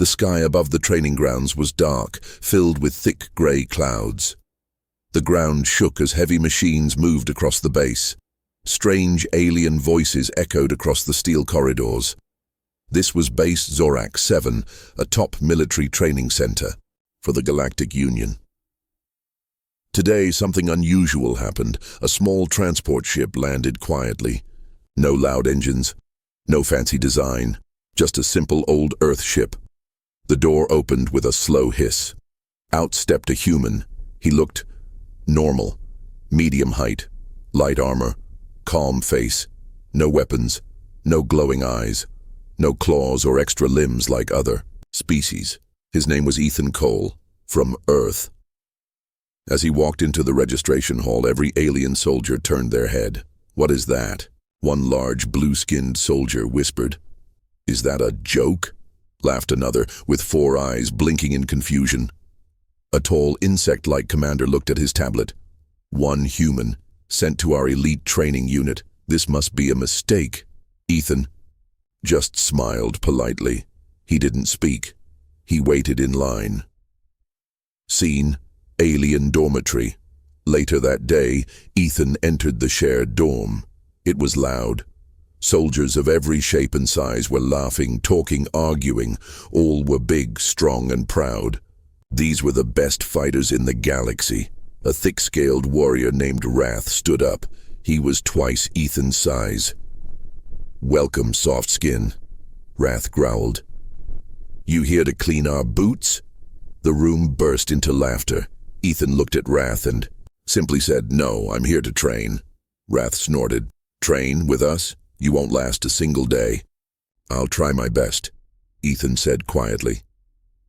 The sky above the training grounds was dark, filled with thick grey clouds. The ground shook as heavy machines moved across the base. Strange alien voices echoed across the steel corridors. This was Base Zorak 7, a top military training center for the Galactic Union. Today, something unusual happened. A small transport ship landed quietly. No loud engines, no fancy design, just a simple old Earth ship. The door opened with a slow hiss. Out stepped a human. He looked normal, medium height, light armor, calm face, no weapons, no glowing eyes, no claws or extra limbs like other species. His name was Ethan Cole, from Earth. As he walked into the registration hall, every alien soldier turned their head. "What is that?" One large blue-skinned soldier whispered. "Is that a joke?" laughed another, with 4 eyes blinking in confusion. A tall insect-like commander looked at his tablet. "One human, sent to our elite training unit. This must be a mistake." Ethan just smiled politely. He didn't speak. He waited in line. Scene: alien dormitory. Later that day, Ethan entered the shared dorm. It was loud. Soldiers of every shape and size were laughing, talking, arguing. All were big, strong, and proud. These were the best fighters in the galaxy. A thick-scaled warrior named Wrath stood up. He was twice Ethan's size. "Welcome, soft skin," Wrath growled. "You here to clean our boots?" The room burst into laughter. Ethan looked at Wrath and simply said, "No, I'm here to train." Wrath snorted. "Train with us? You won't last a single day." "I'll try my best," Ethan said quietly.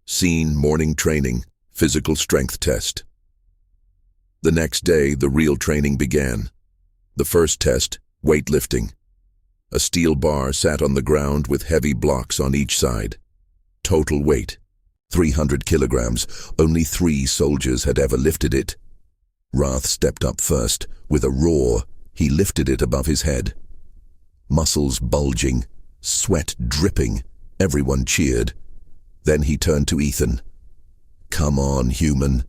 Scene: morning training, physical strength test. The next day, the real training began. The first test, weightlifting. A steel bar sat on the ground with heavy blocks on each side. Total weight, 300 kilograms. Only 3 soldiers had ever lifted it. Wrath stepped up first. With a roar, he lifted it above his head. Muscles bulging, sweat dripping, everyone cheered. Then he turned to Ethan. "Come on, human.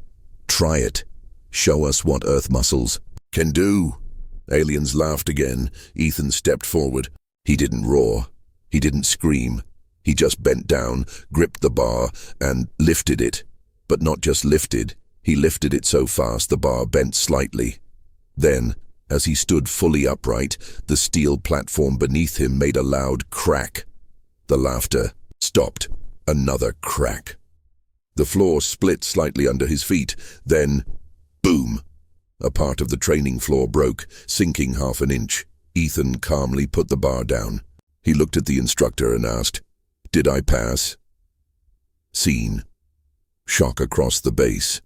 Try it. Show us what Earth muscles can do." Aliens laughed again. Ethan stepped forward. He didn't roar. He didn't scream. He just bent down, gripped the bar, and lifted it. But not just lifted. He lifted it so fast the bar bent slightly. Then, as he stood fully upright, the steel platform beneath him made a loud crack. The laughter stopped. Another crack. The floor split slightly under his feet. Then, boom! A part of the training floor broke, sinking half an inch. Ethan calmly put the bar down. He looked at the instructor and asked, "Did I pass?" Scene: shock across the base.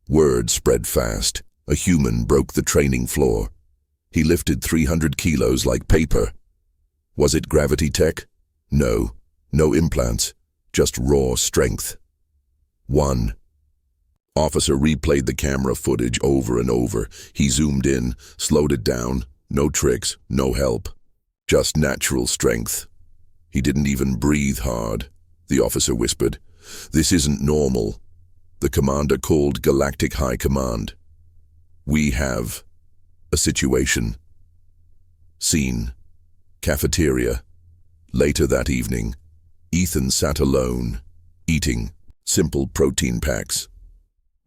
Word spread fast. A human broke the training floor. He lifted 300 kilos like paper. Was it gravity tech? No. No implants. Just raw strength. 1. Officer replayed the camera footage over and over. He zoomed in, slowed it down. No tricks, no help. Just natural strength. He didn't even breathe hard, the officer whispered. "This isn't normal." The commander called Galactic High Command. "We have a situation." Scene: cafeteria. Later that evening, Ethan sat alone, eating simple protein packs.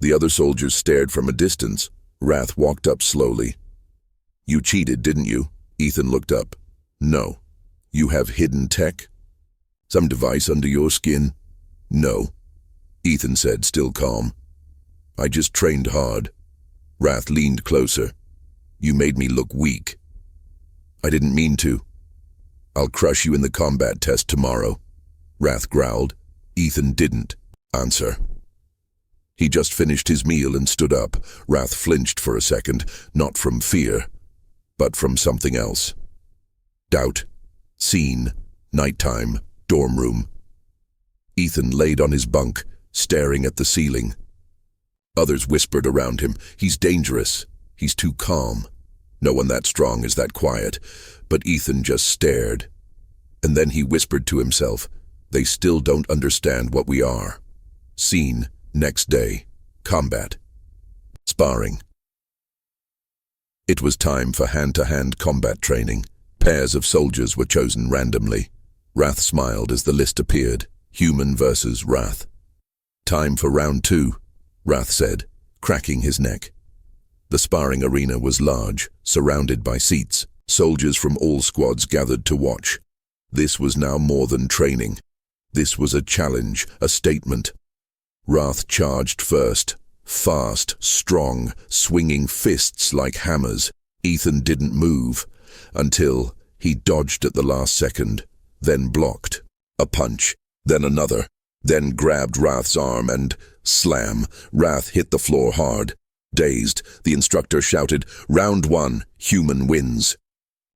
The other soldiers stared from a distance. Wrath walked up slowly. "You cheated, didn't you?" Ethan looked up. "No." "You have hidden tech? Some device under your skin?" "No," Ethan said, still calm. "I just trained hard." Wrath leaned closer. "You made me look weak." "I didn't mean to." "I'll crush you in the combat test tomorrow," Wrath growled. Ethan didn't answer. He just finished his meal and stood up. Wrath flinched for a second, not from fear, but from something else. Doubt. Scene: nighttime, dorm room. Ethan laid on his bunk, staring at the ceiling. Others whispered around him, "He's dangerous. He's too calm. No one that strong is that quiet." But Ethan just stared. And then he whispered to himself, They still don't understand what we are. Scene, next day. Combat. Sparring. It was time for hand-to-hand combat training. Pairs of soldiers were chosen randomly. Wrath smiled as the list appeared. Human versus Wrath. Time for round 2, Wrath said, cracking his neck. The sparring arena was large, surrounded by seats. Soldiers from all squads gathered to watch. This was now more than training. This was a challenge, a statement. Wrath charged first. Fast, strong, swinging fists like hammers. Ethan didn't move until he dodged at the last second, then blocked. A punch, then another, then grabbed Wrath's arm and slam. Wrath hit the floor hard. Dazed, the instructor shouted, "Round 1, human wins."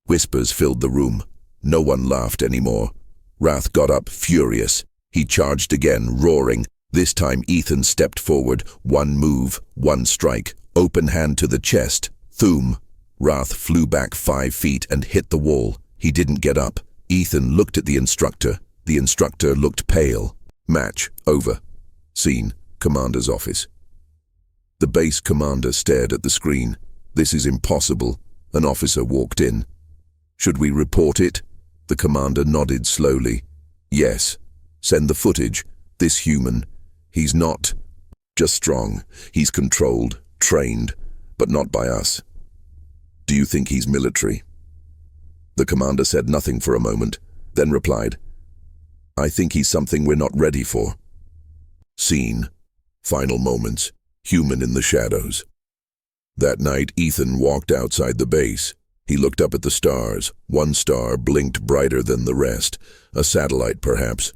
Whispers filled the room. No one laughed anymore. Wrath got up, furious. He charged again, roaring. This time Ethan stepped forward. One move, one strike. Open hand to the chest. Thoom. Wrath flew back 5 feet and hit the wall. He didn't get up. Ethan looked at the instructor. The instructor looked pale. Match over. Scene, commander's office. The base commander stared at the screen. This is impossible. An officer walked in. Should we report it? The commander nodded slowly. Yes. Send the footage. This human. He's not just strong. He's controlled, trained, but not by us. Do you think he's military? The commander said nothing for a moment, then replied, I think he's something we're not ready for. Scene. Final moments. Human in the shadows. That night, Ethan walked outside the base. He looked up at the stars. One star blinked brighter than the rest. A satellite, perhaps.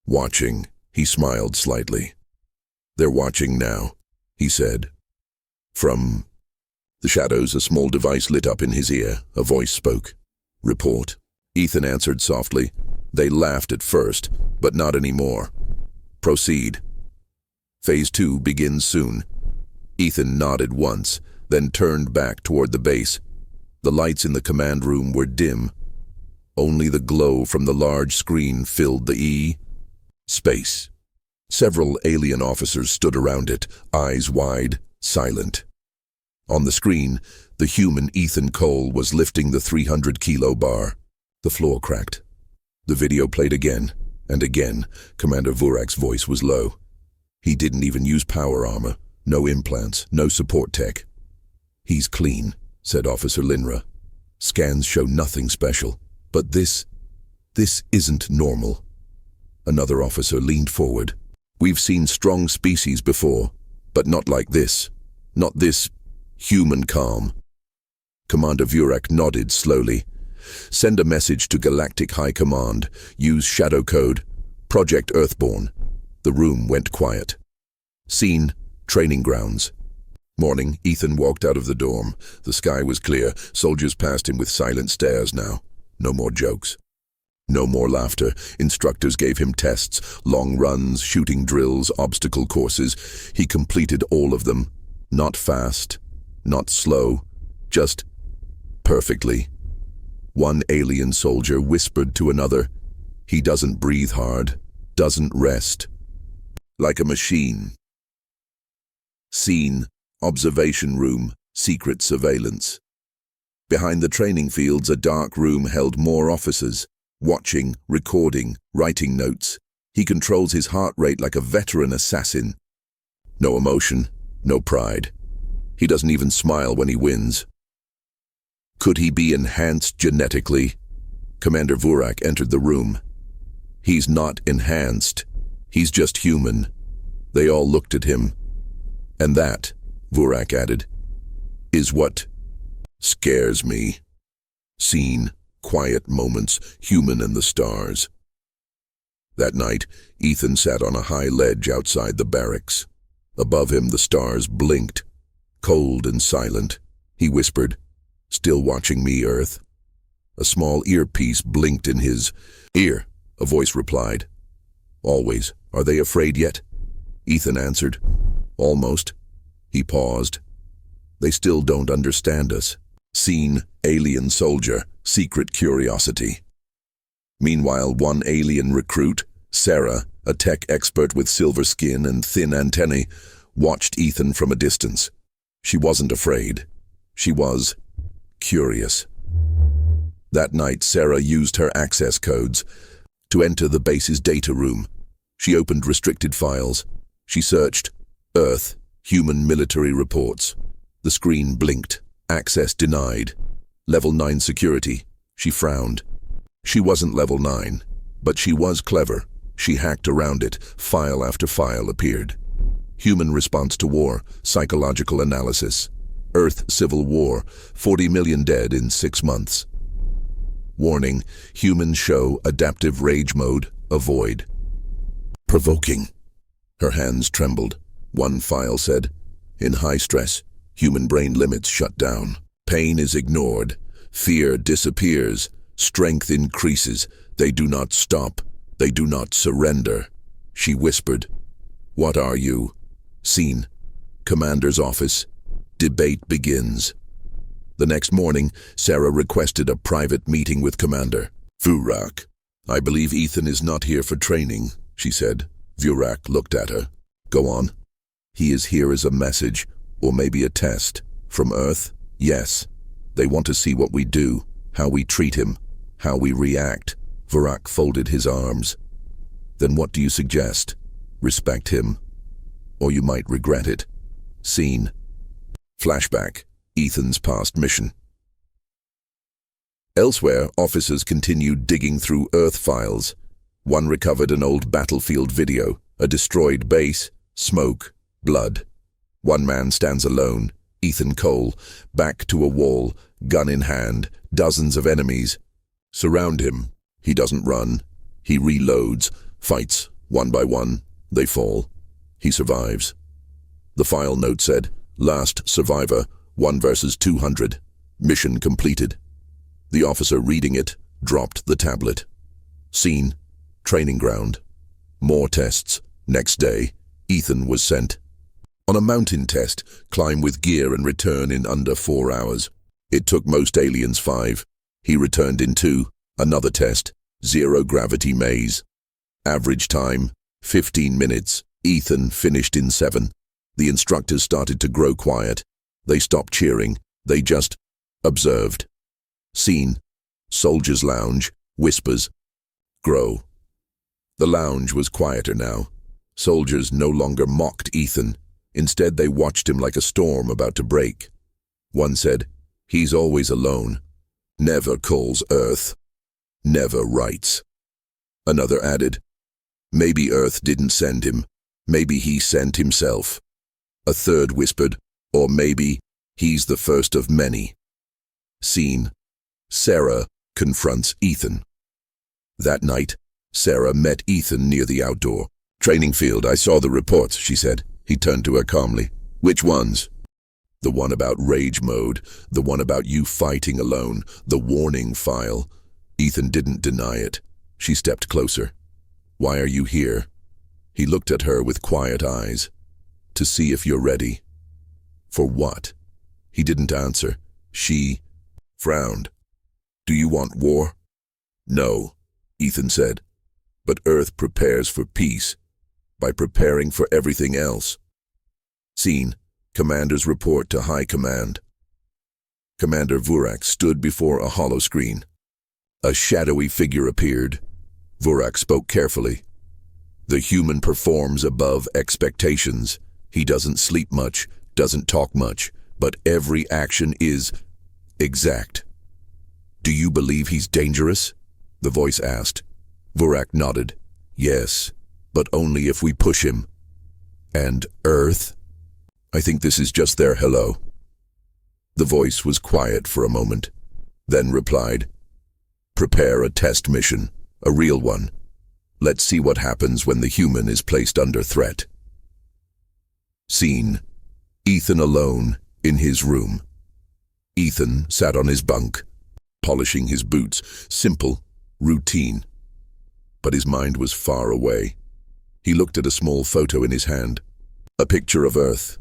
Watching. He smiled slightly. They're watching now, he said. From the shadows, a small device lit up in his ear. A voice spoke. Report. Ethan answered softly. They laughed at first, but not anymore. Proceed. Phase 2 begins soon. Ethan nodded once, then turned back toward the base. The lights in the command room were dim. Only the glow from the large screen filled the space. Several alien officers stood around it, eyes wide, silent. On the screen, the human Ethan Cole was lifting the 300-kilo bar. The floor cracked. The video played again, and again. Commander Vurak's voice was low. He didn't even use power armor. No implants, no support tech. He's clean, said Officer Linra. Scans show nothing special. But this isn't normal. Another officer leaned forward. We've seen strong species before, but not like this. Not this human calm. Commander Vurak nodded slowly. Send a message to Galactic High Command. Use shadow code. Project Earthborn. The room went quiet. Scene, training grounds. Morning, Ethan walked out of the dorm. The sky was clear. Soldiers passed him with silent stares now. No more jokes. No more laughter. Instructors gave him tests, long runs, shooting drills, obstacle courses. He completed all of them. Not fast, not slow, just perfectly. One alien soldier whispered to another, he doesn't breathe hard, doesn't rest. Like a machine. Scene, observation room, secret surveillance. Behind the training fields, a dark room held more officers, watching, recording, writing notes. He controls his heart rate like a veteran assassin. No emotion, no pride. He doesn't even smile when he wins. Could he be enhanced genetically? Commander Vurak entered the room. He's not enhanced. He's just human. They all looked at him. And that, Vurak added, is what scares me. Scene, quiet moments, human and the stars. That night, Ethan sat on a high ledge outside the barracks. Above him, the stars blinked. Cold and silent, he whispered, still watching me, Earth? A small earpiece blinked in his ear. A voice replied, always. Are they afraid yet? Ethan answered, almost. He paused. They still don't understand us. Scene, alien soldier, secret curiosity. Meanwhile, one alien recruit, Sarah, a tech expert with silver skin and thin antennae, watched Ethan from a distance. She wasn't afraid. She was curious. That night, Sarah used her access codes to enter the base's data room. She opened restricted files. She searched Earth, human military reports. The screen blinked. Access denied. Level 9 security. She frowned. She wasn't level 9, but she was clever. She hacked around it. File after file appeared. Human response to war, psychological analysis. Earth civil war, 40 million dead in 6 months. Warning, humans show adaptive rage mode, avoid. Provoking. Her hands trembled. One file said, in high stress, human brain limits shut down. Pain is ignored. Fear disappears. Strength increases. They do not stop. They do not surrender. She whispered, what are you? Scene. Commander's office. Debate begins. The next morning, Sarah requested a private meeting with Commander. Vurak, I believe Ethan is not here for training, she said. Vurak looked at her. Go on. He is here as a message, or maybe a test. From Earth? Yes. They want to see what we do, how we treat him, how we react. Vurak folded his arms. Then what do you suggest? Respect him, or you might regret it. Scene. Flashback. Ethan's past mission. Elsewhere, officers continued digging through Earth files. One recovered an old battlefield video, a destroyed base, smoke, blood. One man stands alone, Ethan Cole, back to a wall, gun in hand, dozens of enemies. Surround him. He doesn't run. He reloads, fights, one by one. They fall. He survives. The file note said, last survivor, 1 versus 200. Mission completed. The officer reading it dropped the tablet. Scene. Training ground. More tests. Next day, Ethan was sent. On a mountain test, climb with gear and return in under 4 hours. It took most aliens 5. He returned in 2. Another test, 0 gravity maze. Average time, 15 minutes. Ethan finished in 7. The instructors started to grow quiet. They stopped cheering. They just observed. Scene. Soldiers' lounge. Whispers. Grow. The lounge was quieter now. Soldiers no longer mocked Ethan. Instead, they watched him like a storm about to break. One said, he's always alone. Never calls Earth. Never writes. Another added, maybe Earth didn't send him. Maybe he sent himself. A third whispered, or maybe he's the first of many. Scene. Sarah confronts Ethan. That night, Sarah met Ethan near the outdoor training field. I saw the reports, she said. He turned to her calmly. Which ones? The one about rage mode, the one about you fighting alone, the warning file. Ethan didn't deny it. She stepped closer. Why are you here? He looked at her with quiet eyes. To see if you're ready. For what? He didn't answer. She frowned. Do you want war? No, Ethan said. But Earth prepares for peace by preparing for everything else. Scene. Commander's report to High Command. Commander Vurak stood before a hollow screen. A shadowy figure appeared. Vurak spoke carefully. The human performs above expectations. He doesn't sleep much, doesn't talk much, but every action is exact. Do you believe he's dangerous? The voice asked. Vurak nodded. Yes, but only if we push him. And Earth? I think this is just their hello. The voice was quiet for a moment, then replied, prepare a test mission, a real one. Let's see what happens when the human is placed under threat. Scene. Ethan alone, in his room. Ethan sat on his bunk, polishing his boots, simple, routine. But his mind was far away. He looked at a small photo in his hand, a picture of Earth,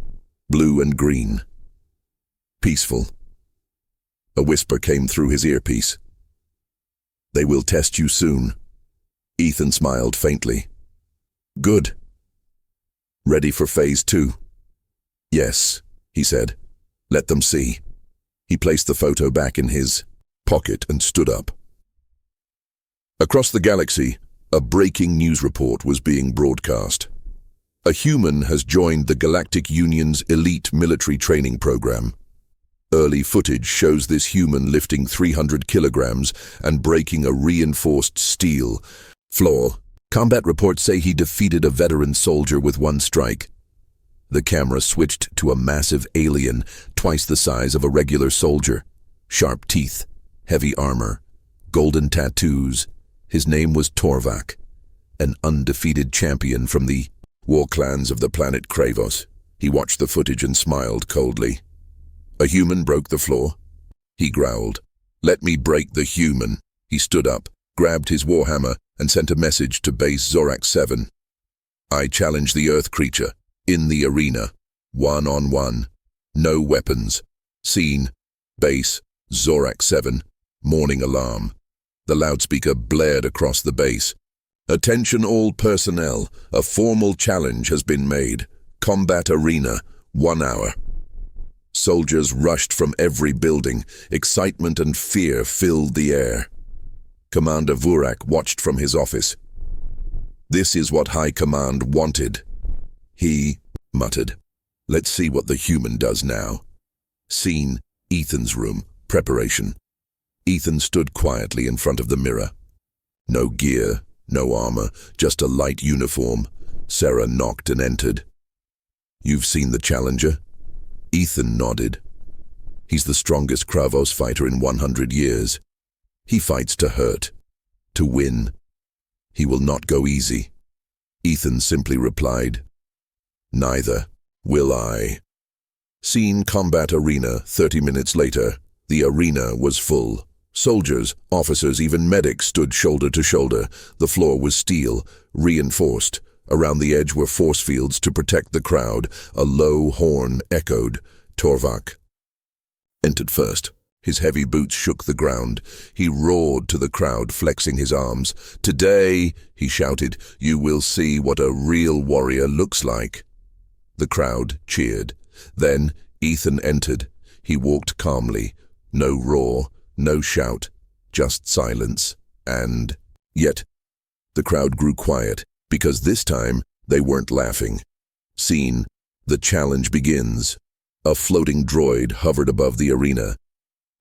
blue and green. Peaceful. A whisper came through his earpiece. They will test you soon. Ethan smiled faintly. Good. Ready for phase 2? Yes, he said. Let them see. He placed the photo back in his pocket and stood up. Across the galaxy, a breaking news report was being broadcast. A human has joined the Galactic Union's elite military training program. Early footage shows this human lifting 300 kilograms and breaking a reinforced steel floor. Combat reports say he defeated a veteran soldier with one strike. The camera switched to a massive alien, twice the size of a regular soldier. Sharp teeth, heavy armor, golden tattoos. His name was Torvak, an undefeated champion from the war clans of the planet Kravos. He watched the footage and smiled coldly. A human broke the floor. He growled. Let me break the human. He stood up, grabbed his warhammer, and sent a message to base Zorak 7. I challenge the Earth creature, in the arena, 1-on-1, no weapons. Scene, base, Zorak 7, morning alarm. The loudspeaker blared across the base. Attention all personnel, a formal challenge has been made. Combat arena, 1 hour. Soldiers rushed from every building. Excitement and fear filled the air. Commander Vurak watched from his office. This is what High Command wanted. He muttered. Let's see what the human does now. Scene, Ethan's room, preparation. Ethan stood quietly in front of the mirror. No gear, no armor, just a light uniform. Sarah knocked and entered. You've seen the challenger? Ethan nodded. He's the strongest Kravos fighter in 100 years. He fights to hurt, to win. He will not go easy. Ethan simply replied, Neither will I. Scene, combat arena. 30 minutes later, the arena was full. Soldiers, officers, even medics stood shoulder to shoulder. The floor was steel, reinforced. Around the edge were force fields to protect the crowd. A low horn echoed. Torvak entered first. His heavy boots shook the ground. He roared to the crowd, flexing his arms. Today, he shouted, you will see what a real warrior looks like. The crowd cheered. Then Ethan entered. He walked calmly. No roar, no shout, just silence. And yet, the crowd grew quiet, because this time they weren't laughing. Scene, the challenge begins. A floating droid hovered above the arena.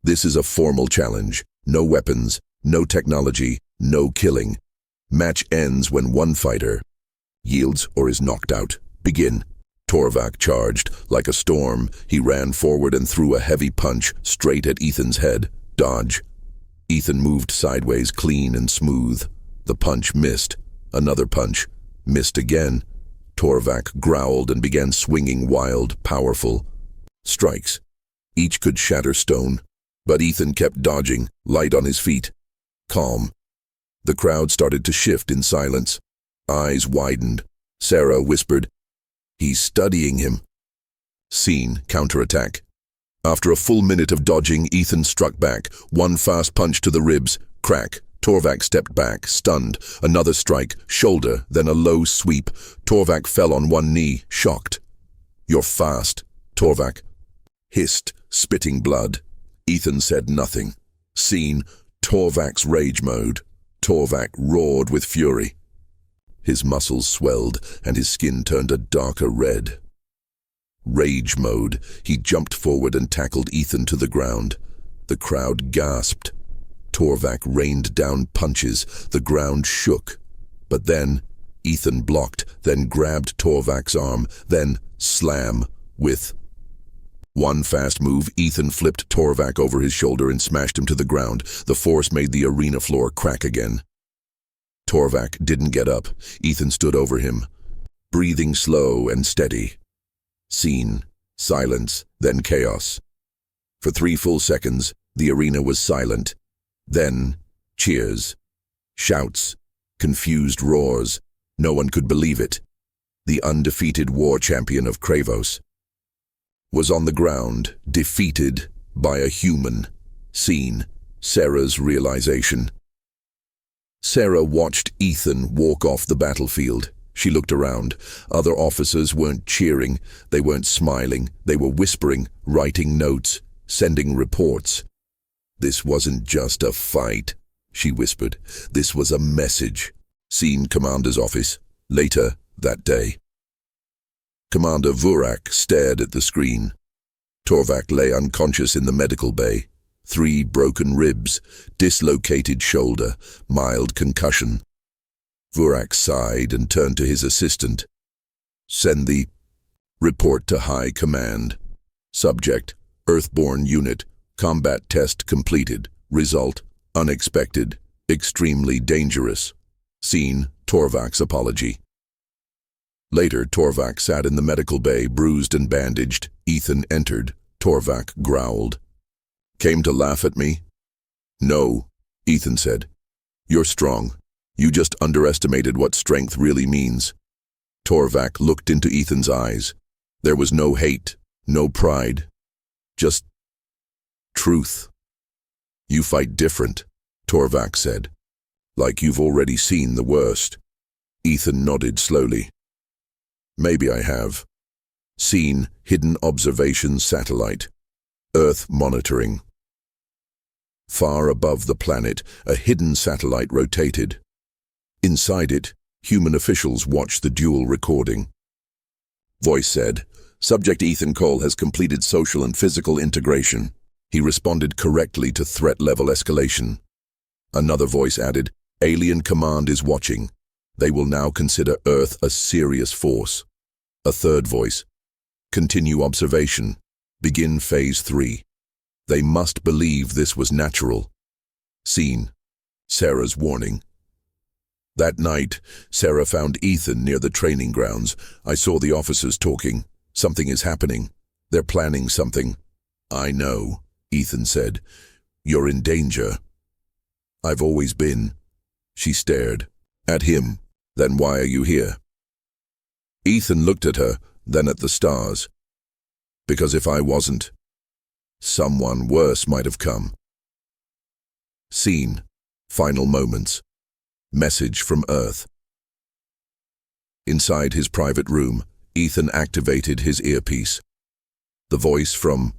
This is a formal challenge. No weapons, no technology, no killing. Match ends when one fighter yields or is knocked out. Begin. Torvak charged. Like a storm, he ran forward and threw a heavy punch straight at Ethan's head. Dodge. Ethan moved sideways, clean and smooth. The punch missed. Another punch. Missed again. Torvak growled and began swinging wild, powerful strikes. Each could shatter stone. But Ethan kept dodging, light on his feet. Calm. The crowd started to shift in silence. Eyes widened. Sarah whispered, He's studying him. Scene, counterattack. After a full minute of dodging, Ethan struck back. One fast punch to the ribs. Crack. Torvak stepped back, stunned. Another strike, shoulder, then a low sweep. Torvak fell on one knee, shocked. You're fast, Torvak hissed, spitting blood. Ethan said nothing. Scene, Torvak's rage mode. Torvak roared with fury. His muscles swelled and his skin turned a darker red. Rage mode. He jumped forward and tackled Ethan to the ground. The crowd gasped. Torvak rained down punches. The ground shook. But then, Ethan blocked, then grabbed Torvak's arm, then slam with one fast move. Ethan flipped Torvak over his shoulder and smashed him to the ground. The force made the arena floor crack again. Torvak didn't get up. Ethan stood over him, breathing slow and steady. Scene, silence, then chaos. For 3 full seconds, the arena was silent. Then, cheers, shouts, confused roars. No one could believe it. The undefeated war champion of Kravos was on the ground, defeated by a human. Scene, Sarah's realization. Sarah watched Ethan walk off the battlefield. She looked around. Other officers weren't cheering, they weren't smiling, they were whispering, writing notes, sending reports. "This wasn't just a fight," she whispered. "This was a message." Scene Commander's office. Later that day. Commander Vurak stared at the screen. Torvak lay unconscious in the medical bay. 3 broken ribs, dislocated shoulder, mild concussion. Vurak sighed and turned to his assistant. "Send the report to High Command. Subject, Earthborn Unit. Combat test completed. Result, unexpected. Extremely dangerous." Scene, Torvak's apology. Later, Torvak sat in the medical bay, bruised and bandaged. Ethan entered. Torvak growled. "Came to laugh at me?" "No," Ethan said. "You're strong. You just underestimated what strength really means." Torvak looked into Ethan's eyes. There was no hate, no pride, just truth. "You fight different," Torvak said. "Like you've already seen the worst." Ethan nodded slowly. "Maybe I have." Scene, Hidden Observation Satellite. Earth monitoring. Far above the planet, a hidden satellite rotated. Inside it, human officials watched the dual recording. Voice said, "Subject Ethan Cole has completed social and physical integration." He responded correctly to threat level escalation. Another voice added, "Alien Command is watching. They will now consider Earth a serious force." A third voice, "Continue observation. Begin Phase 3. They must believe this was natural." Scene, Sarah's warning. That night, Sarah found Ethan near the training grounds. "I saw the officers talking. Something is happening. They're planning something." "I know," Ethan said. "You're in danger." "I've always been." She stared at him. "Then why are you here?" Ethan looked at her, then at the stars. "Because if I wasn't, someone worse might have come." Scene, Final Moments. Message from Earth. Inside his private room, Ethan activated his earpiece. The voice from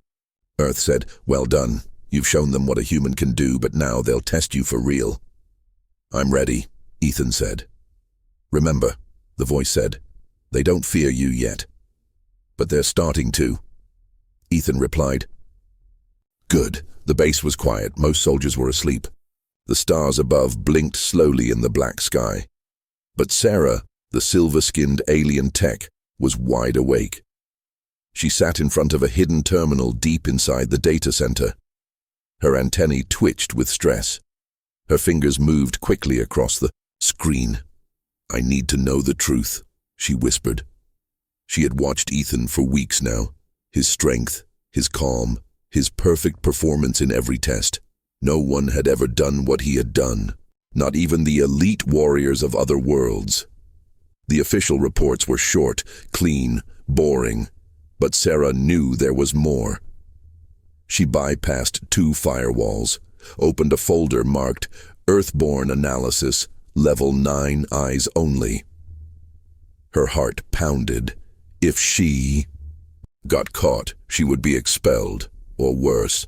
Earth said, "Well done. You've shown them what a human can do, but now they'll test you for real." "I'm ready," Ethan said. "Remember," the voice said, "they don't fear you yet. But they're starting to." Ethan replied. Good. The base was quiet. Most soldiers were asleep. The stars above blinked slowly in the black sky. But Sarah, the silver-skinned alien tech, was wide awake. She sat in front of a hidden terminal deep inside the data center. Her antennae twitched with stress. Her fingers moved quickly across the screen. "I need to know the truth," she whispered. She had watched Ethan for weeks now. His strength, his calm, his perfect performance in every test. No one had ever done what he had done, not even the elite warriors of other worlds. The official reports were short, clean, boring, but Sarah knew there was more. She bypassed 2 firewalls, opened a folder marked Earthborn Analysis, Level 9 Eyes Only. Her heart pounded. If she got caught, she would be expelled, or worse.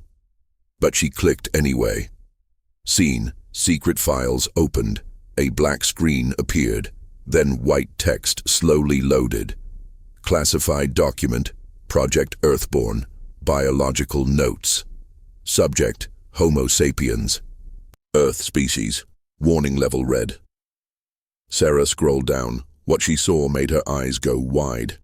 But she clicked anyway. Scene, Secret Files opened. A black screen appeared. Then white text slowly loaded. Classified document, Project Earthborn, Biological Notes. Subject, Homo sapiens. Earth species, warning level red. Sarah scrolled down. What she saw made her eyes go wide.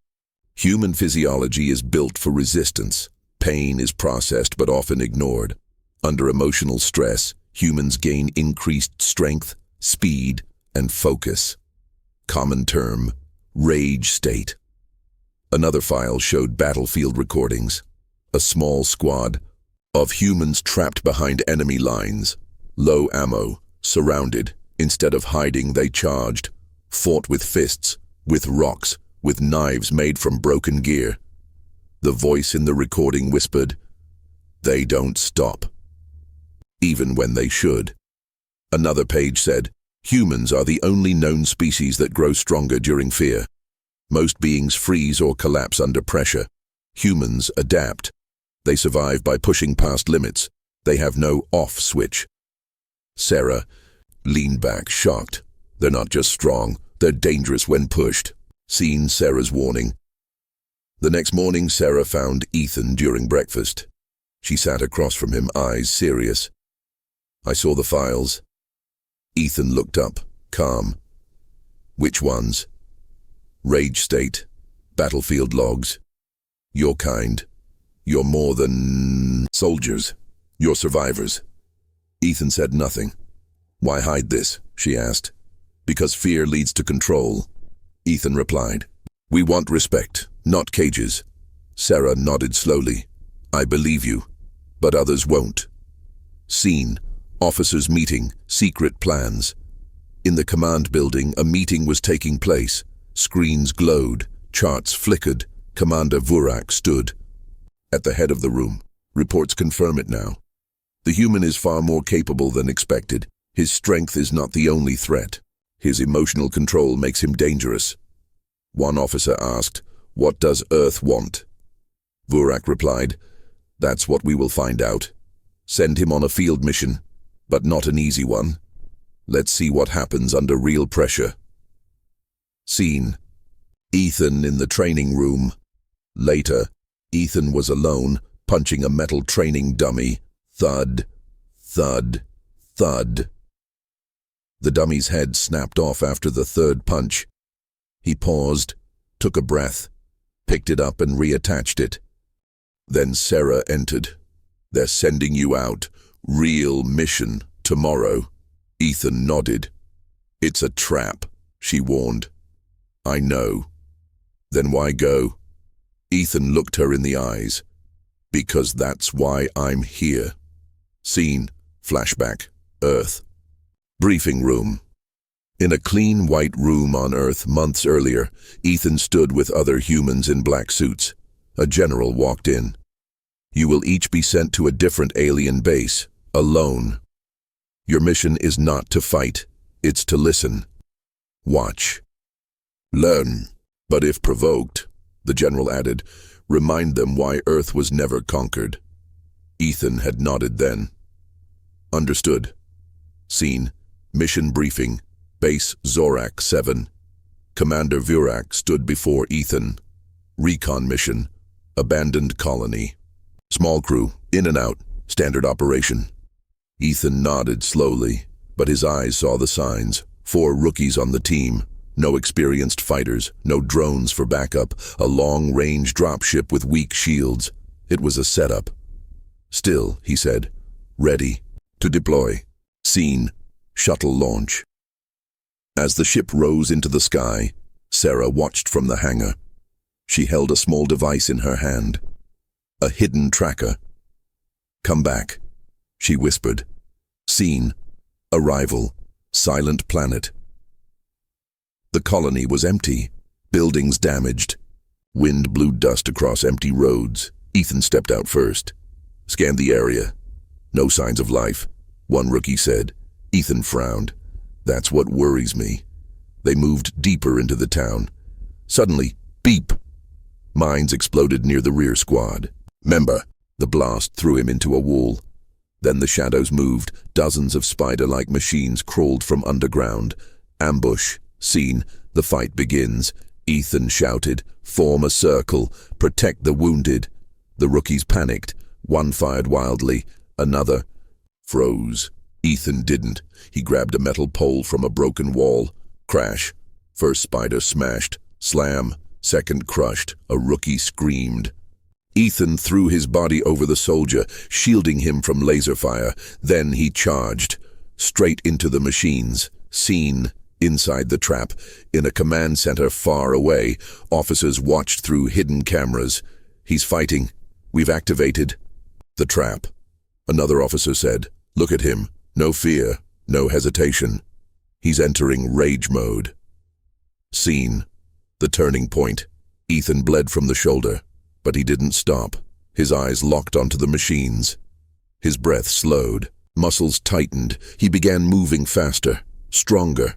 Human physiology is built for resistance. Pain is processed but often ignored. Under emotional stress, humans gain increased strength, speed, and focus. Common term, rage state. Another file showed battlefield recordings. A small squad of humans trapped behind enemy lines. Low ammo, surrounded. Instead of hiding, they charged. Fought with fists, with rocks, with knives made from broken gear. The voice in the recording whispered, "They don't stop. Even when they should." Another page said, Humans are the only known species that grow stronger during fear. Most beings freeze or collapse under pressure. Humans adapt. They survive by pushing past limits. They have no off switch. Sarah leaned back, shocked. They're not just strong, they're dangerous when pushed. Seen Sarah's warning. The next morning, Sarah found Ethan during breakfast. She sat across from him, eyes serious. "I saw the files." Ethan looked up, calm. "Which ones?" "Rage state, battlefield logs. Your kind. You're more than soldiers. You're survivors." Ethan said nothing. "Why hide this?" she asked. "Because fear leads to control." Ethan replied, "We want respect, not cages." Sarah nodded slowly. "I believe you, but others won't." Scene: officers meeting, secret plans. In the command building, a meeting was taking place. Screens glowed, charts flickered. Commander Vurak stood at the head of the room. Reports confirm it now. The human is far more capable than expected. His strength is not the only threat. His emotional control makes him dangerous. One officer asked, "What does Earth want?" Vurak replied, "That's what we will find out. Send him on a field mission, but not an easy one. Let's see what happens under real pressure." Scene: Ethan in the training room. Later, Ethan was alone, punching a metal training dummy. Thud, thud, thud. The dummy's head snapped off after the third punch. He paused, took a breath, picked it up and reattached it. Then Sarah entered. "They're sending you out. Real mission. Tomorrow." Ethan nodded. "It's a trap," she warned. "I know." "Then why go?" Ethan looked her in the eyes. "Because that's why I'm here." Scene: flashback, Earth. Briefing room. In a clean white room on Earth months earlier, Ethan stood with other humans in black suits. A general walked in. "You will each be sent to a different alien base, alone. Your mission is not to fight, it's to listen. Watch. Learn, but if provoked," the general added, "remind them why Earth was never conquered." Ethan had nodded then. "Understood." Scene: mission briefing, Base Zorak 7. Commander Vurak stood before Ethan. Recon mission, abandoned colony. Small crew, in and out, standard operation. Ethan nodded slowly, but his eyes saw the signs. 4 rookies on the team. No experienced fighters, no drones for backup, a long-range dropship with weak shields. It was a setup. "Still," he said, "ready to deploy." Scene: shuttle launch. As the ship rose into the sky, Sarah watched from the hangar. She held a small device in her hand. A hidden tracker. "Come back," she whispered. Scene: arrival, silent planet. The colony was empty, buildings damaged. Wind blew dust across empty roads. Ethan stepped out first, scanned the area. No signs of life, one rookie said. Ethan frowned. "That's what worries me." They moved deeper into the town. Suddenly, beep! Mines exploded near the rear squad. "Member!" The blast threw him into a wall. Then the shadows moved. Dozens of spider-like machines crawled from underground. Ambush. Scene: the fight begins. Ethan shouted, "Form a circle. Protect the wounded." The rookies panicked. One fired wildly. Another froze. Ethan didn't. He grabbed a metal pole from a broken wall. Crash. First spider smashed. Slam. Second crushed. A rookie screamed. Ethan threw his body over the soldier, shielding him from laser fire. Then he charged, straight into the machines. Scene: inside the trap, in a command center far away, officers watched through hidden cameras. "He's fighting. We've activated the trap." Another officer said, "Look at him. No fear, no hesitation. He's entering rage mode." Scene: the turning point. Ethan bled from the shoulder, but he didn't stop. His eyes locked onto the machines. His breath slowed. Muscles tightened. He began moving faster. Stronger.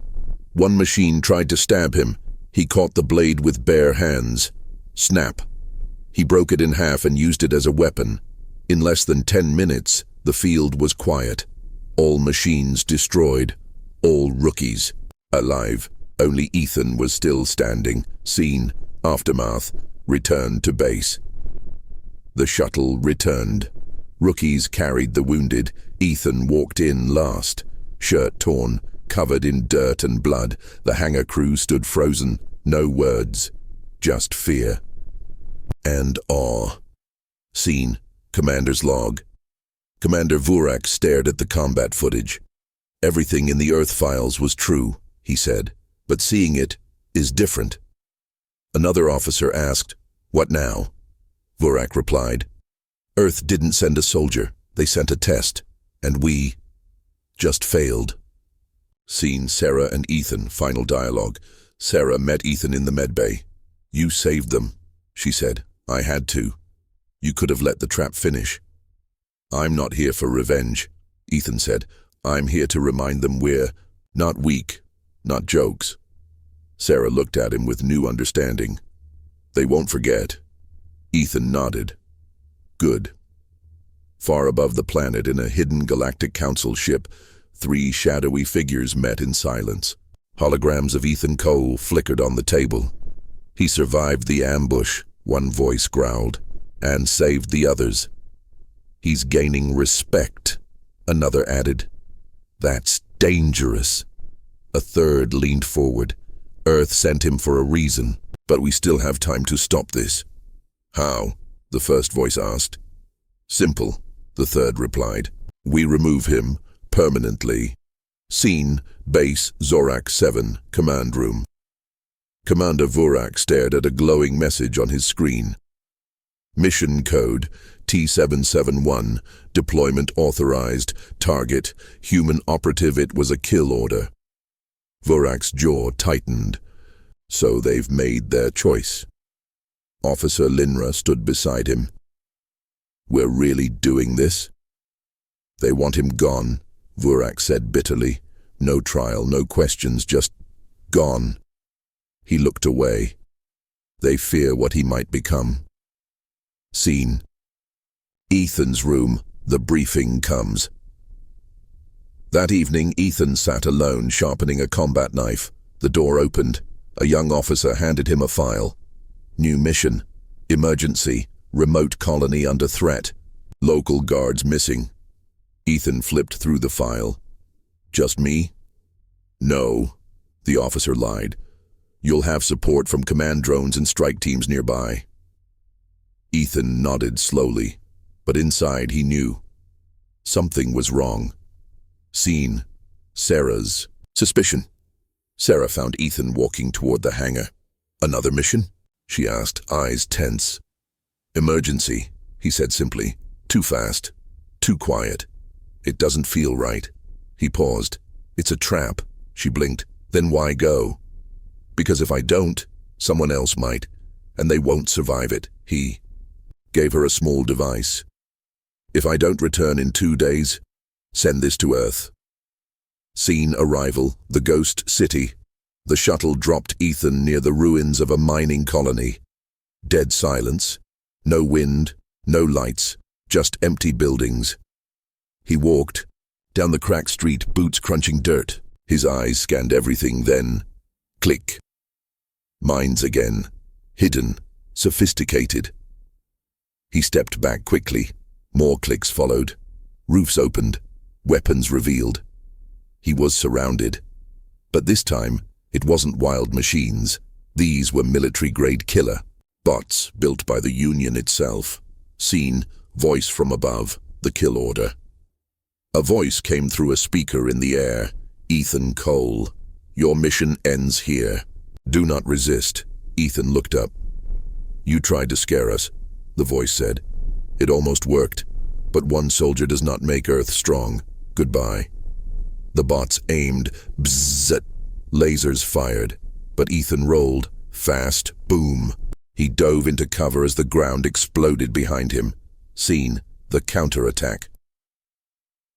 One machine tried to stab him. He caught the blade with bare hands. Snap. He broke it in half and used it as a weapon. In less than 10 minutes, the field was quiet. All machines destroyed. All rookies alive. Only Ethan was still standing. Scene, aftermath, returned to base. The shuttle returned. Rookies carried the wounded. Ethan walked in last. Shirt torn, covered in dirt and blood. The hangar crew stood frozen. No words. Just fear. And awe. Scene, Commander's log. Commander Vurak stared at the combat footage. Everything in the Earth files was true, he said, but seeing it is different. Another officer asked, "What now?" Vurak replied, "Earth didn't send a soldier, they sent a test, and we just failed." Scene, Sarah and Ethan, final dialogue. Sarah met Ethan in the medbay. "You saved them," she said. "I had to. You could have let the trap finish." "I'm not here for revenge," Ethan said. "I'm here to remind them we're not weak, not jokes." Sarah looked at him with new understanding. "They won't forget." Ethan nodded. "Good." Far above the planet, in a hidden Galactic Council ship, 3 shadowy figures met in silence. Holograms of Ethan Cole flickered on the table. "He survived the ambush," one voice growled, "and saved the others. He's gaining respect," another added. "That's dangerous." A third leaned forward. "Earth sent him for a reason, but we still have time to stop this." "How?" the first voice asked. "Simple," the third replied. "We remove him permanently." Scene, Base Zorak 7, Command Room. Commander Vurak stared at a glowing message on his screen. Mission code T771, deployment authorized, target, human operative. It was a kill order. Vurak's jaw tightened. So they've made their choice. Officer Linra stood beside him. "We're really doing this?" "They want him gone," Vurak said bitterly. "No trial, no questions, just gone." He looked away. "They fear what he might become." Scene, Ethan's room. The briefing comes. That evening, Ethan sat alone, sharpening a combat knife. The door opened. A young officer handed him a file. New mission. Emergency. Remote colony under threat. Local guards missing. Ethan flipped through the file. "Just me?" "No," the officer lied. "You'll have support from command drones and strike teams nearby." Ethan nodded slowly, but inside he knew. Something was wrong. Scene, Sarah's suspicion. Sarah found Ethan walking toward the hangar. "Another mission?" she asked, eyes tense. "Emergency," he said simply. "Too fast. Too quiet. It doesn't feel right." He paused. "It's a trap," she blinked. "Then why go?" "Because if I don't, someone else might, and they won't survive it." He gave her a small device. "If I don't return in 2 days, send this to Earth." Scene, arrival, the ghost city. The shuttle dropped Ethan near the ruins of a mining colony. Dead silence. No wind, no lights, just empty buildings. He walked down the cracked street, boots crunching dirt. His eyes scanned everything, then click. Mines again. Hidden, sophisticated. He stepped back quickly. More clicks followed. Roofs opened. Weapons revealed. He was surrounded. But this time, it wasn't wild machines. These were military-grade killer bots built by the Union itself. Scene, voice from above, the kill order. A voice came through a speaker in the air. "Ethan Cole, your mission ends here. Do not resist." Ethan looked up. "You tried to scare us," the voice said. "It almost worked, but one soldier does not make Earth strong. Goodbye." The bots aimed. Bzzzt. Lasers fired, but Ethan rolled. Fast. Boom. He dove into cover as the ground exploded behind him. Scene, the counterattack.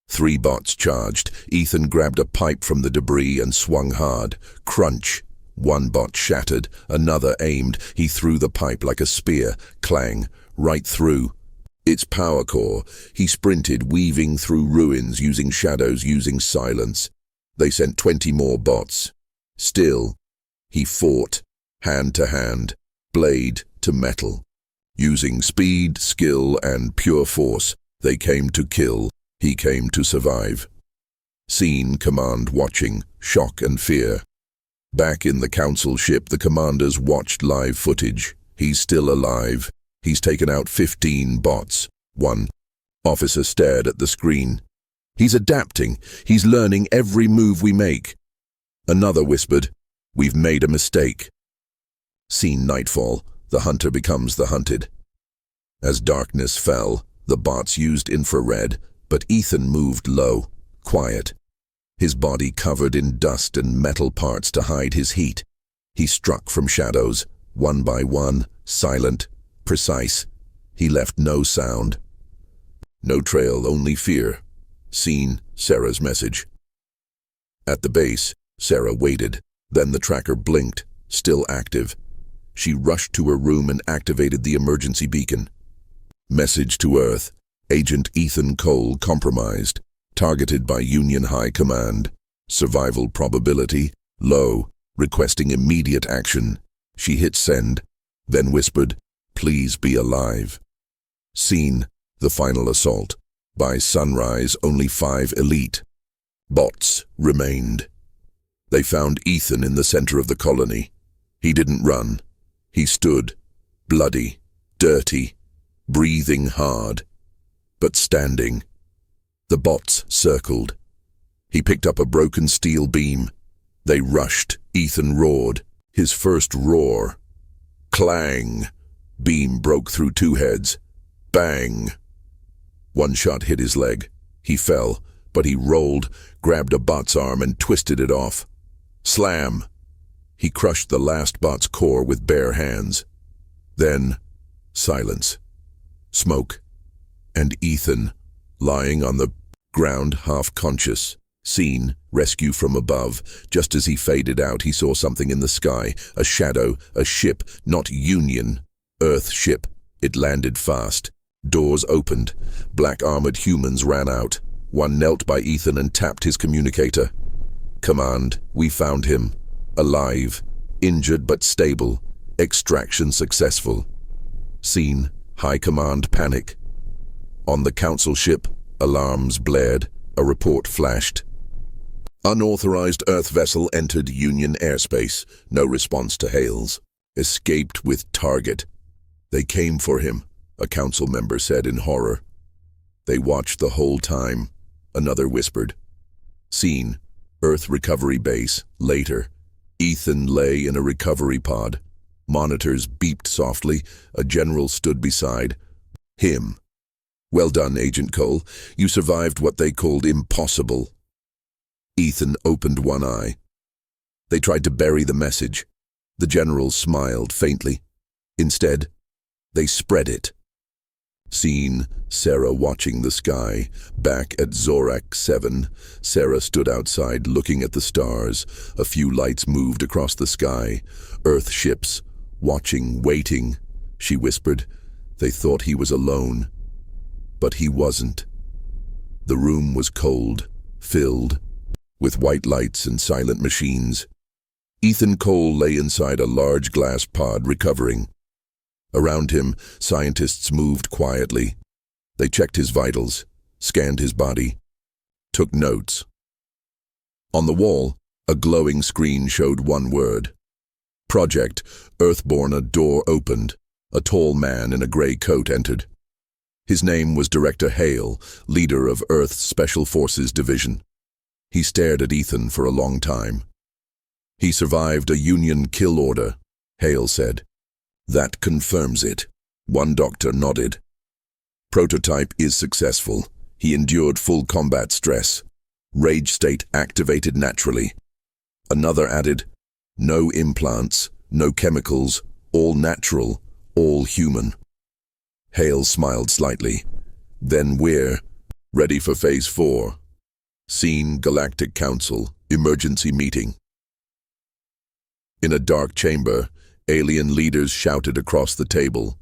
3 bots charged. Ethan grabbed a pipe from the debris and swung hard. Crunch. 1 bot shattered. Another aimed. He threw the pipe like a spear. Clang. Right through its power core. He sprinted, weaving through ruins, using shadows, using silence. They sent 20 more bots. Still, he fought, hand to hand, blade to metal. Using speed, skill, and pure force, they came to kill. He came to survive. Scene, command watching, shock and fear. Back in the council ship, the commanders watched live footage. He's still alive. He's taken out 15 bots. 1 officer stared at the screen. He's adapting. He's learning every move we make. Another whispered, "We've made a mistake." Scene, nightfall. The hunter becomes the hunted. As darkness fell, the bots used infrared, but Ethan moved low, quiet. His body covered in dust and metal parts to hide his heat. He struck from shadows, one by one, silent, precise. He left no sound. No trail, only fear. Scene, Sarah's message. At the base, Sarah waited. Then the tracker blinked, still active. She rushed to her room and activated the emergency beacon. Message to Earth. Agent Ethan Cole compromised. Targeted by Union High Command. Survival probability low. Requesting immediate action. She hit send, then whispered, "Please be alive." Scene, the final assault. By sunrise, only 5 elite bots remained. They found Ethan in the center of the colony. He didn't run. He stood, bloody, dirty, breathing hard, but standing. The bots circled. He picked up a broken steel beam. They rushed. Ethan roared. His first roar. Clang. Beam broke through 2 heads. Bang. 1 shot hit his leg. He fell, but he rolled, grabbed a bot's arm and twisted it off. Slam. He crushed the last bot's core with bare hands. Then, silence. Smoke. And Ethan, lying on the ground, half conscious. Scene, rescue from above. Just as he faded out, he saw something in the sky. A shadow, a ship, not Union. Earth ship. It landed fast. Doors opened. Black armored humans ran out. One knelt by Ethan and tapped his communicator. "Command, we found him. Alive. Injured but stable. Extraction successful." Scene, High Command panic. On the council ship, alarms blared. A report flashed. Unauthorized Earth vessel entered Union airspace. No response to hails. Escaped with target. "They came for him," a council member said in horror. "They watched the whole time," another whispered. Scene, Earth recovery base. Later, Ethan lay in a recovery pod. Monitors beeped softly. A general stood beside him. "Well done, Agent Cole. You survived what they called impossible." Ethan opened one eye. They tried to bury the message. The general smiled faintly. Instead, they spread it. Scene, Sarah watching the sky. Back at Zorak 7, Sarah stood outside looking at the stars. A few lights moved across the sky. Earth ships, watching, waiting. She whispered. They thought he was alone. But he wasn't. The room was cold, filled, with white lights and silent machines. Ethan Cole lay inside a large glass pod, recovering. Around him, scientists moved quietly. They checked his vitals, scanned his body, took notes. On the wall, a glowing screen showed one word. Project Earthborn. A door opened. A tall man in a gray coat entered. His name was Director Hale, leader of Earth's Special Forces Division. He stared at Ethan for a long time. "He survived a Union kill order," Hale said. "That confirms it." One doctor nodded. "Prototype is successful. He endured full combat stress. Rage state activated naturally." Another added, "No implants, no chemicals, all natural, all human." Hale smiled slightly. "Then we're Ready for Phase 4. Scene Galactic Council, emergency meeting. In a dark chamber, alien leaders shouted across the table.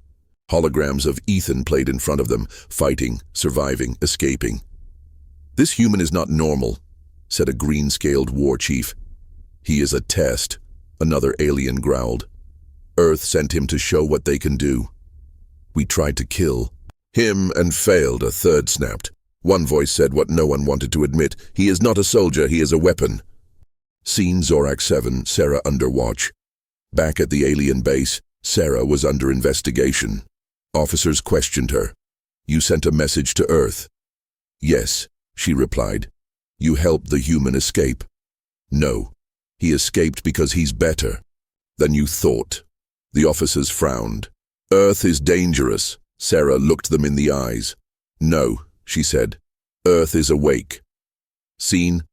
Holograms of Ethan played in front of them, fighting, surviving, escaping. "This human is not normal," said a green-scaled war chief. "He is a test," another alien growled. "Earth sent him to show what they can do." "We tried to kill him and failed," a third snapped. One voice said what no one wanted to admit: "He is not a soldier, he is a weapon." Scene Zorak 7, Sarah under watch. Back at the alien base, Sarah was under investigation. Officers questioned her. "You sent a message to Earth?" "Yes," she replied. "You helped the human escape." "No, he escaped because he's better than you thought." The officers frowned. "Earth is dangerous." Sarah looked them in the eyes. "No," she said. "Earth is awake." Scene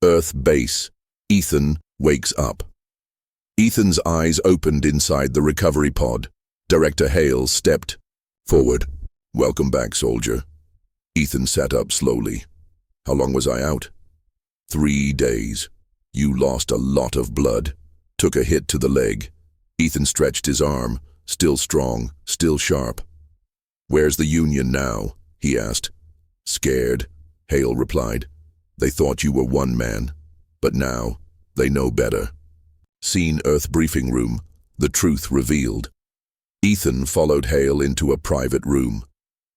Earth base. Ethan wakes up. Ethan's eyes opened inside the recovery pod. Director Hale stepped forward. "Welcome back, soldier." Ethan sat up slowly. "How long was I out?" 3 days. "You lost a lot of blood." Took a hit to the leg. Ethan stretched his arm. Still strong, still sharp. "Where's the Union now?" he asked. "Scared," Hale replied. "They thought you were one man, but now they know better." Scene Earth briefing room. The truth revealed. Ethan followed Hale into a private room.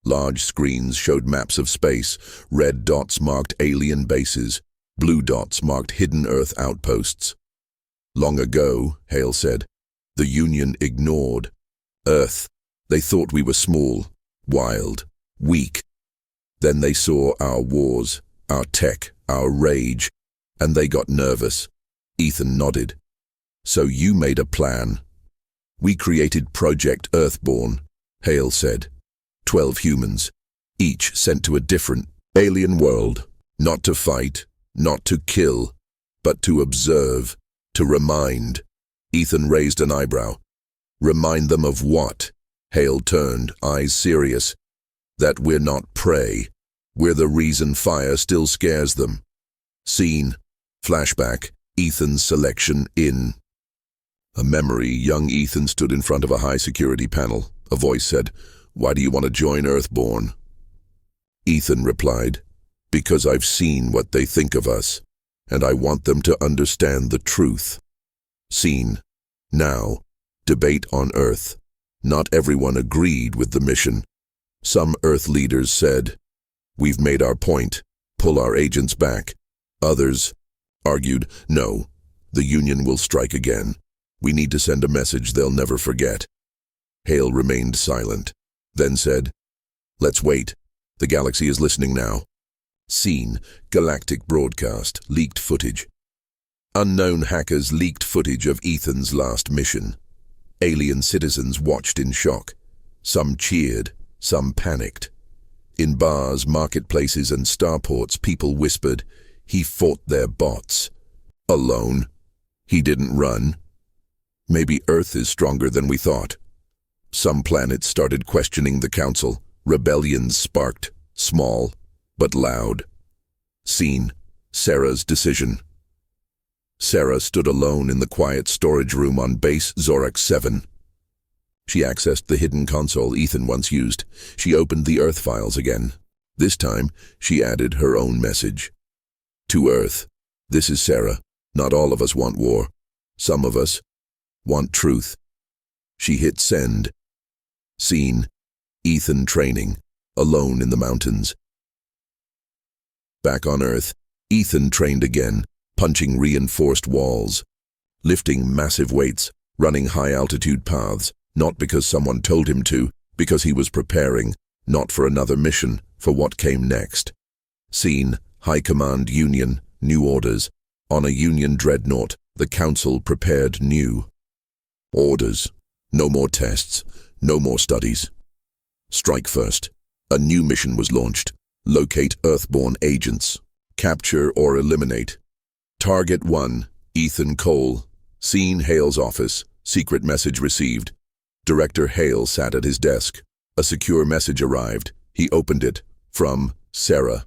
Large screens showed maps of space. Red dots marked alien bases. Blue dots marked hidden Earth outposts. "Long ago," Hale said, "the Union ignored Earth. They thought we were small, wild, weak. Then they saw our wars, our tech, our rage, and they got nervous." Ethan nodded. "So you made a plan." "We created Project Earthborn," Hale said. 12 humans, each sent to a different alien world, not to fight, not to kill, but to observe, to remind. Ethan raised an eyebrow. "Remind them of what?" Hale turned, eyes serious. "That we're not prey. We're the reason fire still scares them." Scene Flashback. Ethan's selection in a memory. Young Ethan stood in front of a high-security panel. A voice said, "Why do you want to join Earthborn?" Ethan replied, "Because I've seen what they think of us, and I want them to understand the truth." Scene now. Debate on Earth. Not everyone agreed with the mission. Some Earth leaders said, "We've made our point. Pull our agents back." Others argued, "No, the Union will strike again. We need to send a message they'll never forget." Hale remained silent, then said, "Let's wait. The galaxy is listening now." Scene Galactic broadcast. Leaked footage. Unknown hackers leaked footage of Ethan's last mission. Alien citizens watched in shock. Some cheered, some panicked. In bars, marketplaces, and starports, people whispered, "He fought their bots. Alone. He didn't run. Maybe Earth is stronger than we thought." Some planets started questioning the Council. Rebellions sparked, small, but loud. Scene Sarah's decision. Sarah stood alone in the quiet storage room on base Zorak 7. She accessed the hidden console Ethan once used. She opened the Earth files again. This time, she added her own message. "To Earth, this is Sarah. Not all of us want war. Some of us want truth." She hit send. Scene Ethan training, alone in the mountains. Back on Earth, Ethan trained again, punching reinforced walls, lifting massive weights, running high-altitude paths, not because someone told him to, because he was preparing, not for another mission, for what came next. Scene High Command Union, new orders. On a Union dreadnought, the Council prepared new orders. No more tests, no more studies. Strike first. A new mission was launched. Locate Earthborn agents. Capture or eliminate. Target 1, Ethan Cole. Scene Hale's office. Secret message received. Director Hale sat at his desk. A secure message arrived. He opened it. From Sarah.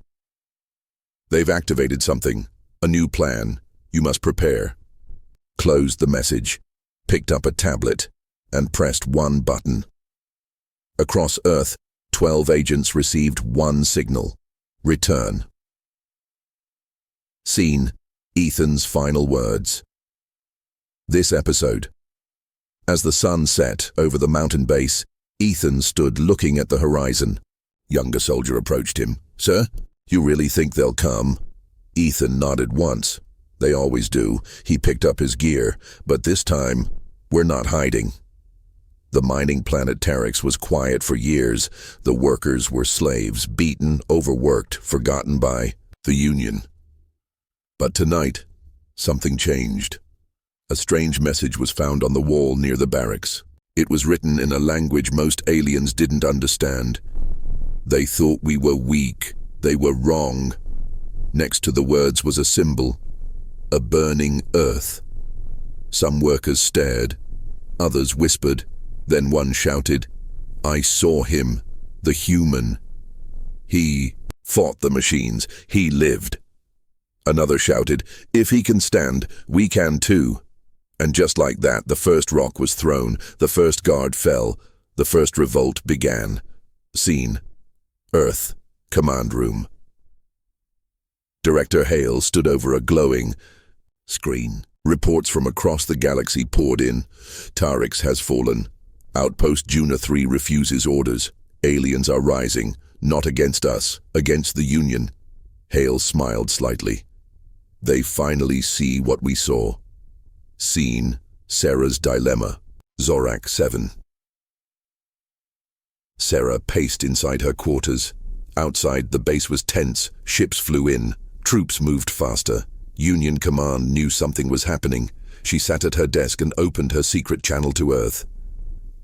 They've activated something. A new plan. You must prepare. Closed the message, picked up a tablet, and pressed one button. Across Earth, 12 agents received one signal. Return. Scene: Ethan's final words. This episode. As the sun set over the mountain base, Ethan stood looking at the horizon. Younger soldier approached him. "Sir, you really think they'll come?" Ethan nodded once. "They always do." He picked up his gear, but this time, "We're not hiding." The mining planet Terex was quiet for years. The workers were slaves, beaten, overworked, forgotten by the Union. But tonight, something changed. A strange message was found on the wall near the barracks. It was written in a language most aliens didn't understand. They thought we were weak. They were wrong. Next to the words was a symbol, a burning earth. Some workers stared. Others whispered. Then one shouted, "I saw him, the human. He fought the machines. He lived." Another shouted, "If he can stand, we can too." And just like that, the first rock was thrown, the first guard fell, the first revolt began. Scene: Earth, command room. Director Hale stood over a glowing screen. Reports from across the galaxy poured in. Terex has fallen. Outpost Juna 3 refuses orders. Aliens are rising, not against us, against the Union. Hale smiled slightly. They finally see what we saw. Scene: Sarah's dilemma. Zorak 7. Sarah paced inside her quarters. Outside, the base was tense. Ships flew in. Troops moved faster. Union command knew something was happening. She sat at her desk and opened her secret channel to Earth.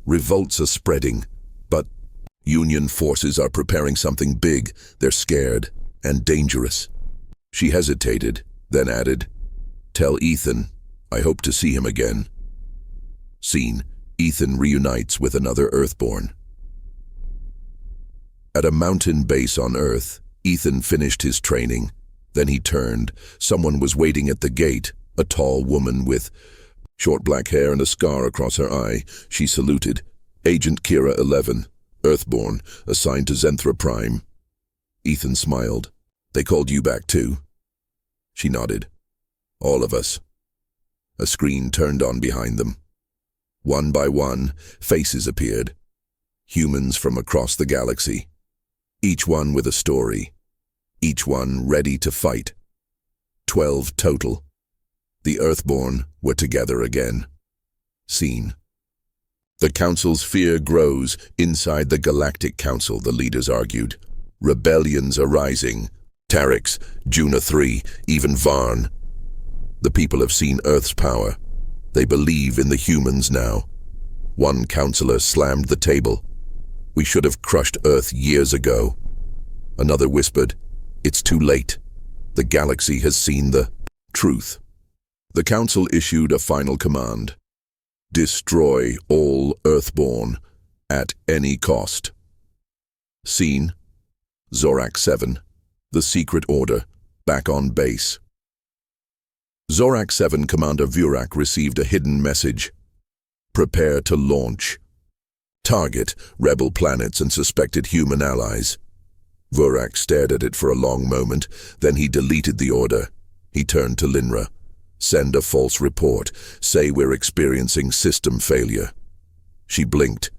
Revolts are spreading, but Union forces are preparing something big. They're scared and dangerous. She hesitated, then added, "Tell Ethan, I hope to see him again." Scene: Ethan reunites with another Earthborn. At a mountain base on Earth, Ethan finished his training. Then he turned. Someone was waiting at the gate, a tall woman with short black hair and a scar across her eye. She saluted. "Agent Kira 11, Earthborn, assigned to Zenthra Prime." Ethan smiled. "They called you back too?" She nodded. "All of us." A screen turned on behind them. One by one, faces appeared. Humans from across the galaxy. Each one with a story. Each one ready to fight. 12 total. The Earthborn were together again. Scene: The Council's fear grows. Inside the Galactic Council, the leaders argued. Rebellions are rising. Terex, Juna 3, even Varn. The people have seen Earth's power. They believe in the humans now. One councillor slammed the table. "We should have crushed Earth years ago." Another whispered, "It's too late. The galaxy has seen the truth." The council issued a final command. Destroy all Earthborn at any cost. Scene: Zorak 7. The Secret Order, back on base. Zorak 7 Commander Vurak received a hidden message. Prepare to launch. Target: rebel planets and suspected human allies. Vurak stared at it for a long moment, then he deleted the order. He turned to Linra. Send a false report. Say we're experiencing system failure. She blinked.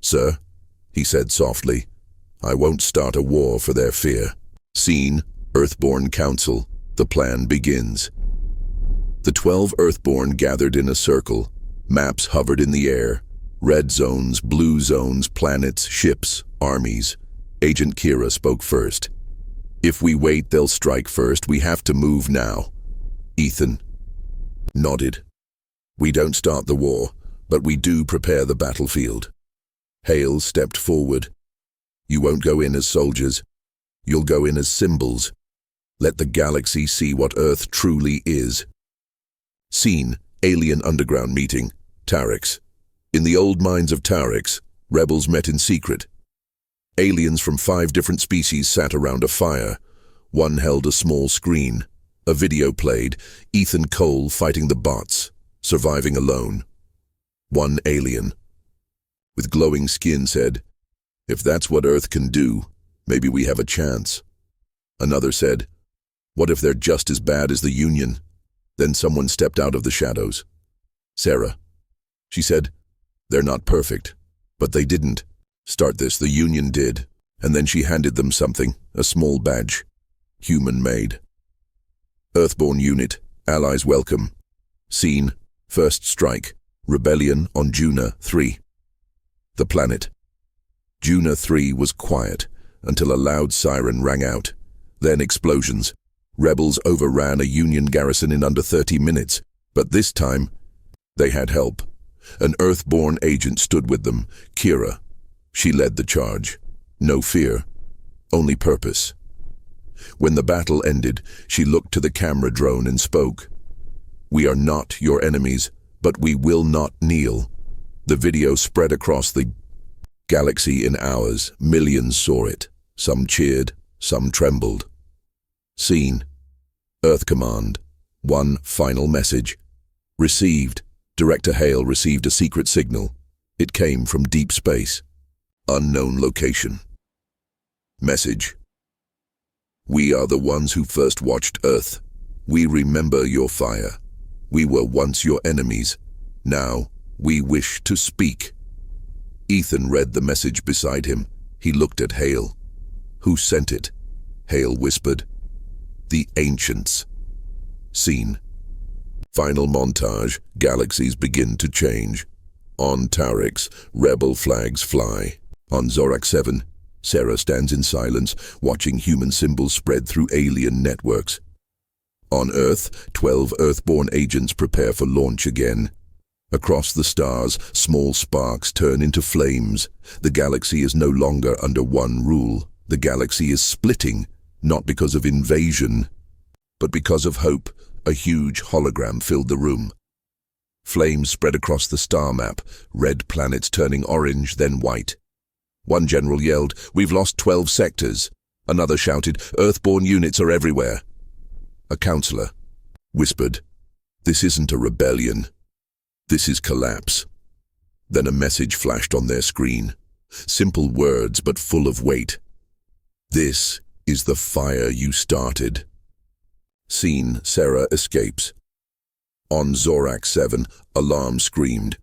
"Sir," he said softly, "I won't start a war for their fear." Scene: Earthborn Council. The plan begins. The 12 Earthborn gathered in a circle. Maps hovered in the air. Red zones, blue zones, planets, ships, armies. Agent Kira spoke first. "If we wait, they'll strike first. We have to move now." Ethan nodded. "We don't start the war, but we do prepare the battlefield." Hale stepped forward. "You won't go in as soldiers. You'll go in as symbols. Let the galaxy see what Earth truly is." Scene: Alien underground meeting. Terex. In the old mines of Terex, rebels met in secret. Aliens from 5 different species sat around a fire. One held a small screen. A video played, Ethan Cole fighting the bots, surviving alone. One alien, with glowing skin, said, "If that's what Earth can do, maybe we have a chance." Another said, "What if they're just as bad as the Union?" Then someone stepped out of the shadows. Sarah. She said, "They're not perfect, but they didn't start this, the Union did." And then she handed them something, a small badge, human-made. Earthborn unit, allies welcome. Scene, first strike, rebellion on Juna 3. The planet. Juna 3 was quiet until a loud siren rang out. Then explosions. Rebels overran a Union garrison in under 30 minutes, but this time, they had help. An Earthborn agent stood with them, Kira. She led the charge. No fear, only purpose. When the battle ended, she looked to the camera drone and spoke. "We are not your enemies, but we will not kneel." The video spread across the galaxy in hours. Millions saw it. Some cheered, some trembled. Scene. Earth Command. One final message. Received. Director Hale received a secret signal. It came from deep space. Unknown location. Message. "We are the ones who first watched Earth. We remember your fire. We were once your enemies. Now, we wish to speak." Ethan read the message beside him. He looked at Hale. "Who sent it?" Hale whispered. "The Ancients." Scene. Final montage. Galaxies begin to change. On Taurix, rebel flags fly. On Zorak 7, Sarah stands in silence, watching human symbols spread through alien networks. On Earth, 12 Earthborn agents prepare for launch again. Across the stars, small sparks turn into flames. The galaxy is no longer under one rule. The galaxy is splitting, not because of invasion, but because of hope. A huge hologram filled the room. Flames spread across the star map, red planets turning orange, then white. One general yelled, "We've lost 12 sectors." Another shouted, "Earthborn units are everywhere." A counselor whispered, "This isn't a rebellion. This is collapse." Then a message flashed on their screen. Simple words, but full of weight. "This is the fire you started." Scene. Sarah escapes. On Zorak 7, alarm screamed.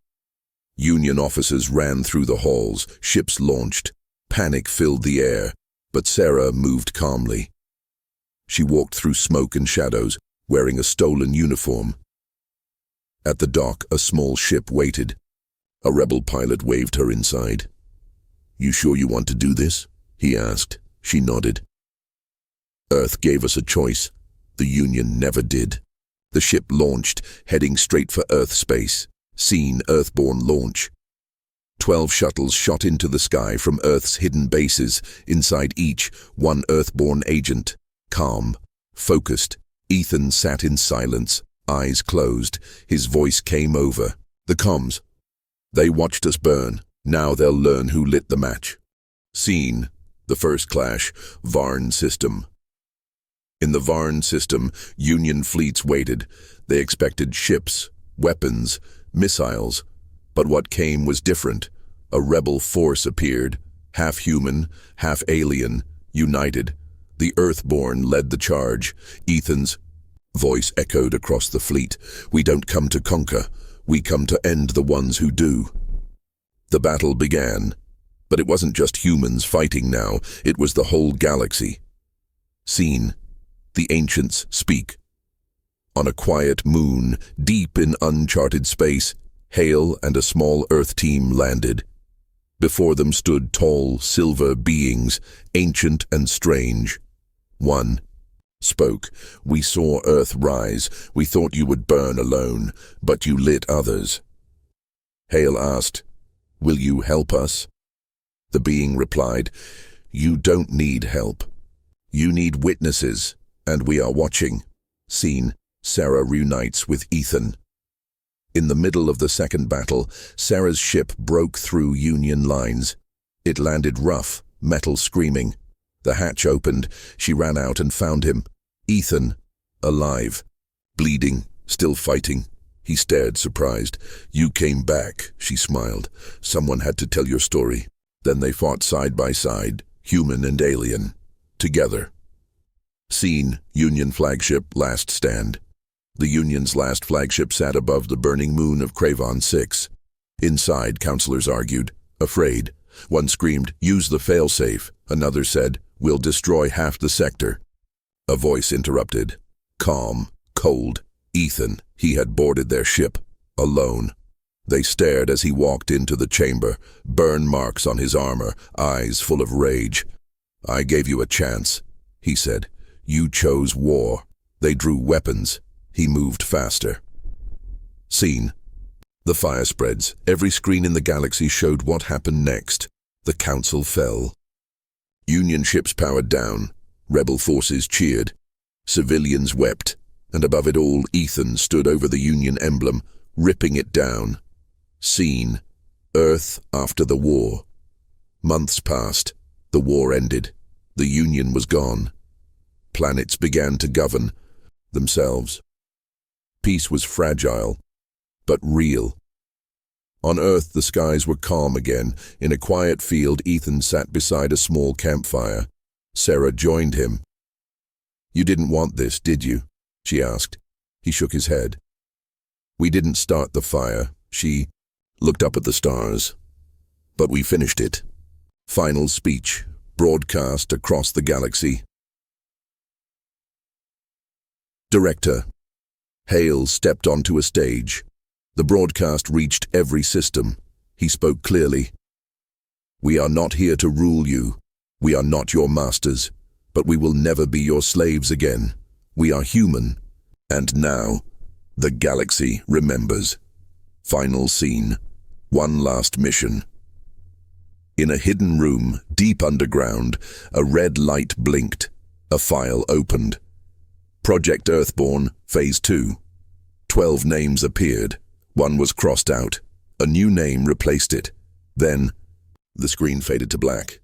Union officers ran through the halls, ships launched. Panic filled the air, but Sarah moved calmly. She walked through smoke and shadows, wearing a stolen uniform. At the dock, a small ship waited. A rebel pilot waved her inside. "You sure you want to do this?" he asked. She nodded. "Earth gave us a choice. The Union never did." The ship launched, heading straight for Earth space. Scene. Earthborn launch. 12 shuttles shot into the sky from Earth's hidden bases. Inside each, one Earthborn agent. Calm, focused. Ethan sat in silence, eyes closed. His voice came over. "The comms. They watched us burn. Now they'll learn who lit the match." Scene. The first clash. Varn system. In the Varn system, Union fleets waited. They expected ships, weapons, missiles. But what came was different. A rebel force appeared, half human, half alien, united. The Earthborn led the charge. Ethan's voice echoed across the fleet. "We don't come to conquer. We come to end the ones who do." The battle began. But it wasn't just humans fighting now. It was the whole galaxy. Scene. The Ancients speak. On a quiet moon, deep in uncharted space, Hale and a small Earth team landed. Before them stood tall, silver beings, ancient and strange. One spoke. "We saw Earth rise. We thought you would burn alone, but you lit others." Hale asked, "Will you help us?" The being replied, "You don't need help. You need witnesses, and we are watching." Scene. Sarah reunites with Ethan. In the middle of the second battle, Sarah's ship broke through Union lines. It landed rough, metal screaming. The hatch opened. She ran out and found him. Ethan, alive, bleeding, still fighting. He stared, surprised. "You came back," she smiled. "Someone had to tell your story." Then they fought side by side, human and alien, together. Scene, Union flagship, last stand. The Union's last flagship sat above the burning moon of Cravon 6. Inside, counselors argued, afraid. One screamed, "Use the failsafe." Another said, "We'll destroy half the sector." A voice interrupted. Calm, cold. Ethan, he had boarded their ship, alone. They stared as he walked into the chamber, burn marks on his armor, eyes full of rage. "I gave you a chance," he said. "You chose war." They drew weapons. He moved faster. Scene. The fire spreads. Every screen in the galaxy showed what happened next. The council fell. Union ships powered down. Rebel forces cheered. Civilians wept. And above it all, Ethan stood over the Union emblem, ripping it down. Scene. Earth after the war. Months passed. The war ended. The Union was gone. Planets began to govern themselves. Peace was fragile, but real. On Earth, the skies were calm again. In a quiet field, Ethan sat beside a small campfire. Sarah joined him. "You didn't want this, did you?" she asked. He shook his head. "We didn't start the fire." She looked up at the stars. "But we finished it." Final speech, broadcast across the galaxy. Director. Hale stepped onto a stage. The broadcast reached every system. He spoke clearly. "We are not here to rule you. We are not your masters, but we will never be your slaves again. We are human. And now, the galaxy remembers." Final scene. One last mission. In a hidden room, deep underground, a red light blinked. A file opened. Project Earthborn, Phase 2. 12 names appeared. One was crossed out. A new name replaced it. Then, the screen faded to black.